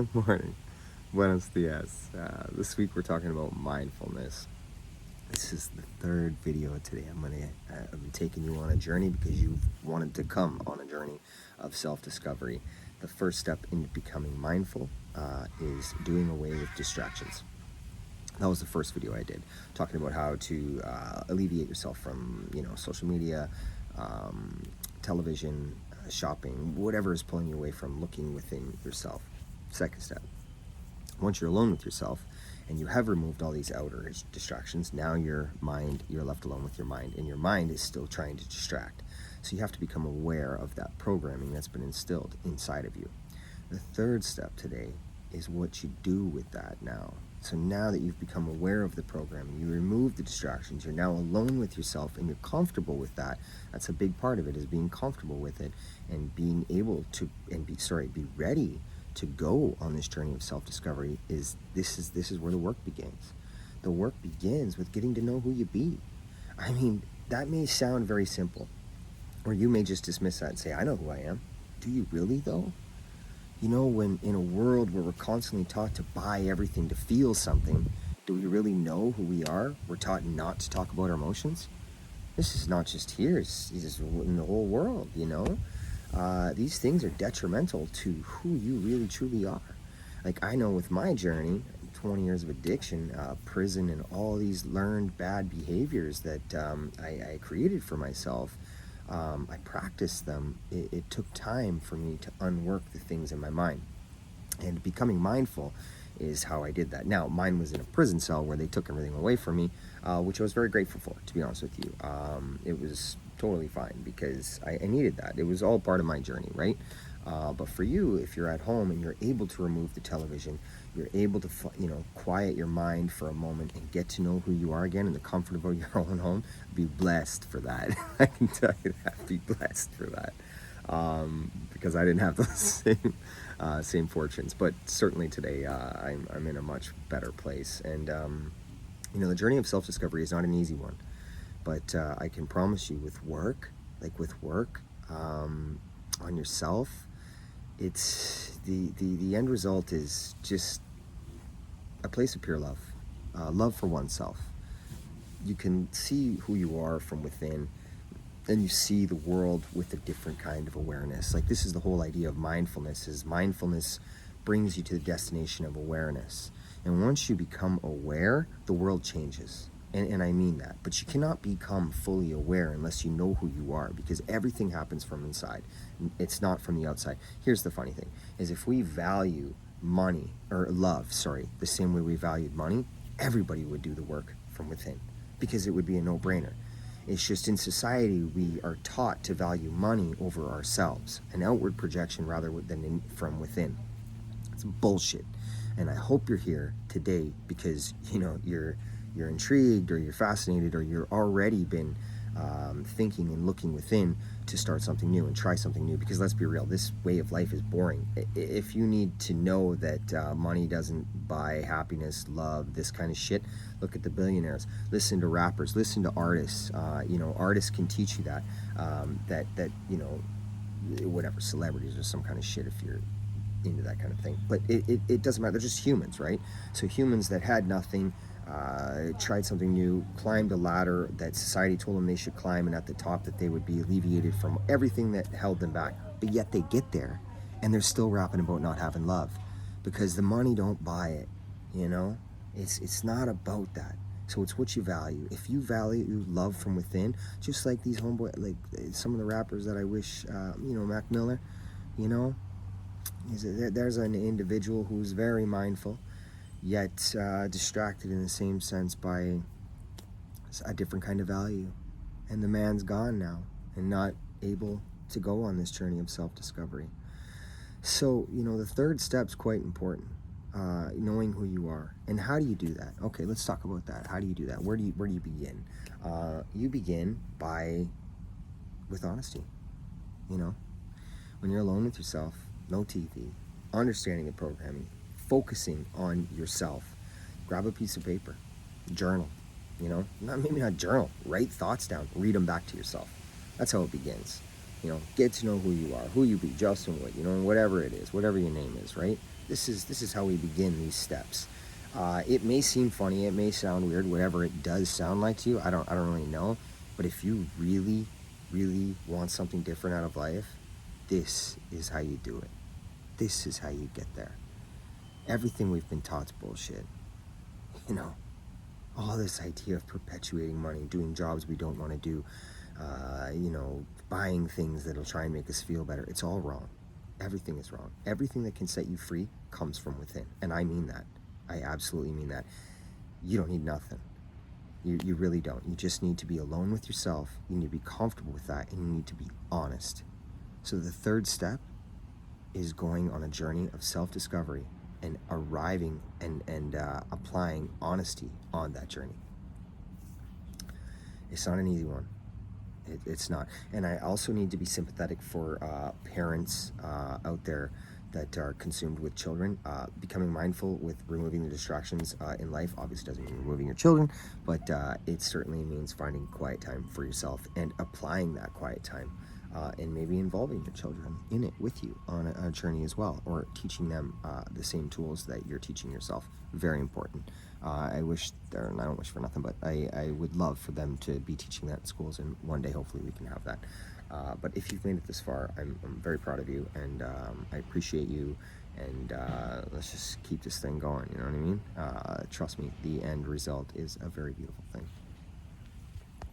Good morning. Buenos dias. This week we're talking about mindfulness. This is the third video today. I'm taking you on a journey because you've wanted to come on a journey of self-discovery. The first step in becoming mindful is doing away with distractions. That was the first video I did, talking about how to alleviate yourself from, social media, television, shopping, whatever is pulling you away from looking within yourself. Second step, once you're alone with yourself and you have removed all these outer distractions, now you're left alone with your mind, and your mind is still trying to distract. So you have to become aware of that programming that's been instilled inside of you. The third step today is what you do with that now. So now that you've become aware of the programming, you remove the distractions, you're now alone with yourself and you're comfortable with that. That's a big part of it, is being comfortable with it and being able to, be ready to go on this journey of self-discovery. This is where the work begins. The work begins with getting to know who you be. I mean, that may sound very simple, or you may just dismiss that and say, I know who I am. Do you really though? When in a world where we're constantly taught to buy everything, to feel something, do we really know who we are? We're taught not to talk about our emotions. This is not just here, it's in the whole world, These things are detrimental to who you really truly are. Like, I know with my journey, 20 years of addiction, prison, and all these learned bad behaviors that I created for myself, I practiced them. It took time for me to unwork the things in my mind. And becoming mindful is how I did that. Now, mine was in a prison cell where they took everything away from me, which I was very grateful for, to be honest with you. It was totally fine because I needed that. It was all part of my journey, right? But for you, if you're at home and you're able to remove the television, you're able to, quiet your mind for a moment and get to know who you are again in the comfort of your own home, be blessed for that. I can tell you that. Be blessed for that. Because I didn't have those same fortunes. But certainly today, I'm in a much better place. And, the journey of self-discovery is not an easy one. But I can promise you with work, on yourself, it's the end result is just a place of pure love, love for oneself. You can see who you are from within, and you see the world with a different kind of awareness. Like, this is the whole idea of mindfulness, is mindfulness brings you to the destination of awareness. And once you become aware, the world changes. And I mean that. But you cannot become fully aware unless you know who you are, because everything happens from inside. It's not from the outside. Here's the funny thing, is if we value money, or love, the same way we valued money, everybody would do the work from within, because it would be a no-brainer. It's just in society we are taught to value money over ourselves, an outward projection rather than from within. It's bullshit. And I hope you're here today because you're intrigued, or you're fascinated, or you're already been thinking and looking within to start something new and try something new. Because let's be real, this way of life is boring. If you need to know that money doesn't buy happiness, love, this kind of shit, look at the billionaires. Listen to rappers. Listen to artists. Artists can teach you that. Whatever, celebrities or some kind of shit if you're into that kind of thing. But it doesn't matter. They're just humans, right? So humans that had nothing, tried something new, climbed a ladder that society told them they should climb, and at the top that they would be alleviated from everything that held them back. But yet they get there and they're still rapping about not having love because the money don't buy it. It's not about that. So it's what you value. If you value love from within, just like these homeboy, like some of the rappers that I wish, Mac Miller, there's an individual who's very mindful, yet distracted in the same sense by a different kind of value. And the man's gone now and not able to go on this journey of self-discovery. So, the third step's quite important, knowing who you are. And how do you do that? Okay, let's talk about that. How do you do that? Where do you begin? You begin with honesty. When you're alone with yourself, no TV, understanding the programming, focusing on yourself, grab a piece of paper, journal, maybe not journal, write thoughts down, read them back to yourself. That's how it begins. Get to know who you are, who you be, Justin Wood, whatever it is, whatever your name is, right? This is how we begin these steps. It may seem funny, it may sound weird, whatever it does sound like to you. I don't really know, but if you really, really want something different out of life, this is how you do it. This is how you get there. Everything we've been taught's bullshit. You know, all this idea of perpetuating money, doing jobs we don't want to do, buying things that'll try and make us feel better. It's all wrong. Everything is wrong. Everything that can set you free comes from within. And I mean that. I absolutely mean that. You don't need nothing. You really don't. You just need to be alone with yourself. You need to be comfortable with that, and you need to be honest. So the third step is going on a journey of self-discovery and arriving and applying honesty on that journey. It's not an easy one. It's not. And I also need to be sympathetic for parents out there that are consumed with children. Becoming mindful with removing the distractions in life obviously doesn't mean removing your children, but it certainly means finding quiet time for yourself and applying that quiet time, and maybe involving your children in it with you on a journey as well, or teaching them the same tools that you're teaching yourself. Very important. I don't wish for nothing, but I would love for them to be teaching that in schools, and one day hopefully we can have that. But if you've made it this far, I'm very proud of you, and I appreciate you, and let's just keep this thing going, you know what I mean? Trust me, the end result is a very beautiful thing.